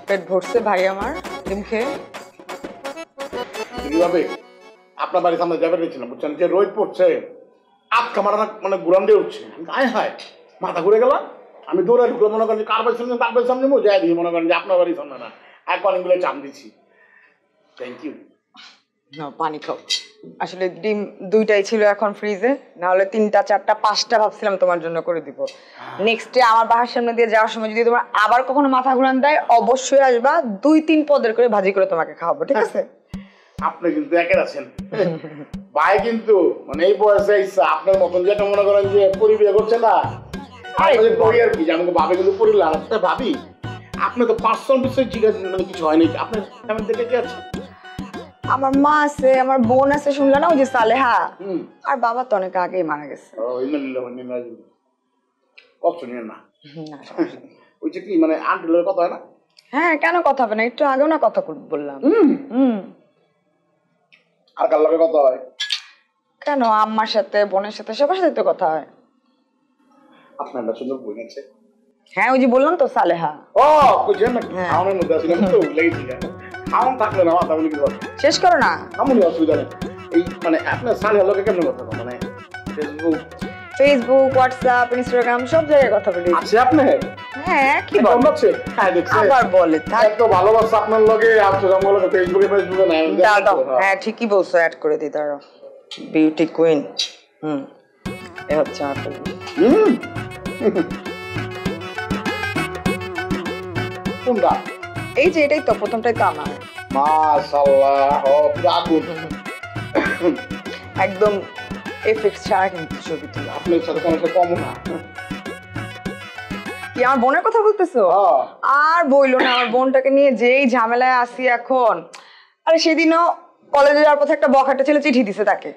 পেট ভরছে ভাই আমার ডিম খেয়ে। কিভাবে আপনার বাড়ির সামনে যাবে গেছিলাম বুঝছেন, যে রোদ পড়ছে আটকা মারা মানে ঘুরান দিয়ে উঠছে, আয় হায় মাথা ঘুরে গেলাম। আমি দৌড়ে ঢুকলাম, মনে করেন যে কার বাড়ির সামনে তার বাড়ির সামনে যাই দিই, মনে করেন যে আপনার বাড়ির সামনে না, এক অনেকগুলো চাপ দিচ্ছি। Thank you. পানি খাও। আসলে ডিম দুইটাই ছিল এখন ফ্রিজে, না হলে 3টা 4টা 5টা ভাবছিলাম তোমার জন্য করে দিব। নেক্সট ডে আমার বাসার সামনে দিয়ে যাওয়ার সময় যদি তোমার আবার কখনো মাথা ঘুরান দেয় অবশ্যই আসবা, 2-3 পদের করে ভাজি করে তোমাকে খাওয়াবো, ঠিক আছে? আপনি কিন্তু একের আছেন ভাই, কিন্তু মানে এই বয়সে আপনার মতন যেটা মনে করেন যে পরিবিয়ে করছে না আর কি, আমাকে ভাবে কিন্তু পরিলাম ভাবি। আপনি তো পার্সোনাল বিষয়ে জিজ্ঞাসা মানে কিছু হয়নি, আপনার ফ্যামিলি থেকে কে আছে? আমার মা আছে, আমার বোন আছে, শুনলা না ওই যে সালেহা, আর বাবা তো অনেক আগেই মারা গেছে। কষ্ট নিয়ে না ওই যে কি মানে আন্টিলের কথা হয় না? হ্যাঁ, কেন কথা হবে না, একটু আগেও না কথা বললাম। আর কার লগে কথা হয়? কেন, আম্মার সাথে, বোনের সাথে, সবার সাথে তো কথা হয়। আপনার একটা সুন্দর বোন আছে? হ্যাঁ, ওই যে বললাম তো সালেহা। ও বুঝছেন না, আমার মধ্যে আসলে তো লেগেছি, আমার থাকলে না মাথা বলি কি বল, শেষ করো না, এমনই অসুবিধা নেই। এই মানে আপনার সালেহা লোকে কেমন কথা মানে ফেসবুক, হোয়াটসঅ্যাপ, ইনস্টাগ্রাম সব জায়গায় কথা বলি। আছে আপনি? হ্যাঁ, কি বল আছে? হ্যাঁ দেখছেন, আবার বলে থাক এত ভালোবাসা আপনার লগে, আপনার লগে ফেসবুকে নাই। দাও হ্যাঁ ঠিকই বলছো, অ্যাড করে দিই দাঁড়াও। বিউটি কুইন, এ হচ্ছে আপেল। কোনটা? এই যে এটাই তো, প্রথমটাই তো আমার। মাশাআল্লাহ, আগুন একদম এফেক্ট ছাড়া কিন্তু ছবি তুলো। আপনার সাথে কোনো কম না। কি আমার বোনের কথা বলতেছো? আর বইলো না, আমার বোনটাকে নিয়ে যেই ঝামেলায় আসি এখন। আরে সেদিনও কলেজে যাওয়ার পথে একটা বখাটে ছেলে চিঠি দিছে তাকে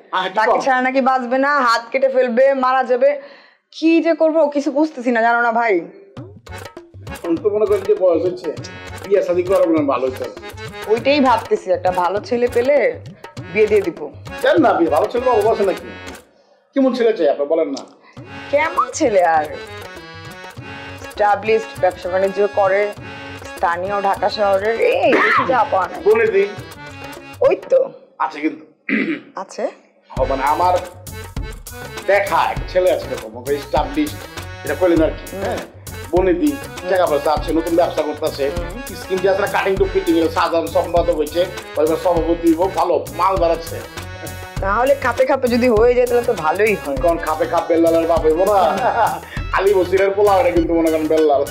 ছাড়া নাকি বাঁচবে না, হাত কেটে ফেলবে, মারা যাবে। কি যে করবো কিছু বুঝতেছি না, জানো না ভাই। তো মনে করেন যে বয়স হচ্ছে, বিয়ে শাদী করা বলেন ভালো হচ্ছে। ওইটাই ভাবতেছি, একটা ভালো ছেলে পেলে বিয়ে দিয়ে দিব। জান না, বিয়ে ভালো ছেলে বাবু আছে নাকি? কেমন ছেলে চাই আপনি বলেন না? কেমন ছেলে আর, এস্টাবলিশড, ব্যবসা বাণিজ্য করে, স্থানীয়, ঢাকা শহরের, এই বেশি যা পাওয়া নাই। বলে দিই ওই তো আছে, কিন্তু আছে মানে আমার দেখা এক ছেলে আছে এরকম এস্টাবলিশড, এটা কইলেন আর কি। হ্যাঁ, বনে দিই টাকা পয়সা আছে, নতুন ব্যবসা করতেছে, স্কিম দিয়ে আছে না, কাটিং টু ফিটিং এর সাধারণ সম্পাদক হয়েছে, সভাপতি ভালো মাল বাড়াচ্ছে। তাহলে খাপে খাপে যদি হয়ে যায় তাহলে তো ভালোই হয়। কারণ খাপে খাপ বেল্লালের বাপ হইব না, আলী বসিরের পোলা এটা কিন্তু মনে করেন বেল্লাল।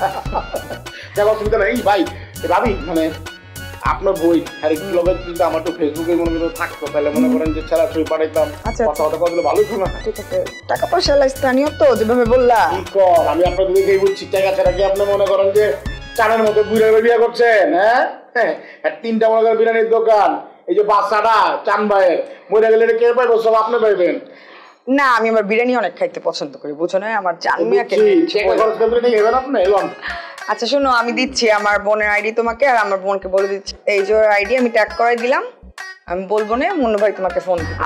যাক অসুবিধা নেই ভাই। ভাবি মানে আপনার বই আর একটু লগে কিন্তু আমার তো ফেসবুকে মনে করেন থাকতো, তাহলে মনে করেন যে ছাড়া ছবি পাঠাইতাম, কথা কথা বললে ভালোই শোনা। ঠিক আছে, টাকা পয়সা স্থানীয় তো যেভাবে বললা। কি কর, আমি আপনাদের দেখেই বুঝছি টাকা ছাড়া কি আপনি মনে করেন যে চানের মতো বুড়ে বিয়ে করছেন? হ্যাঁ, 3টা মনে করেন বিরিয়ানির দোকান, এই যে বাচ্চাটা চান ভাইয়ের মরে গেলে কে পাইবো, সব আপনি পাইবেন না। আমি আমার বিরিয়ানি অনেক খাইতে পছন্দ করি, বুঝো না, আমার জানমিয়াকে। আচ্ছা শোনো, আমি দিচ্ছি আমার বোনের আইডি তোমাকে, আর আমার বোনকে বলে দিচ্ছি এই যে আইডি আমি ট্যাগ করাই দিলাম, আমি বলবো না মুন্নু ভাই তোমাকে ফোন দিবে।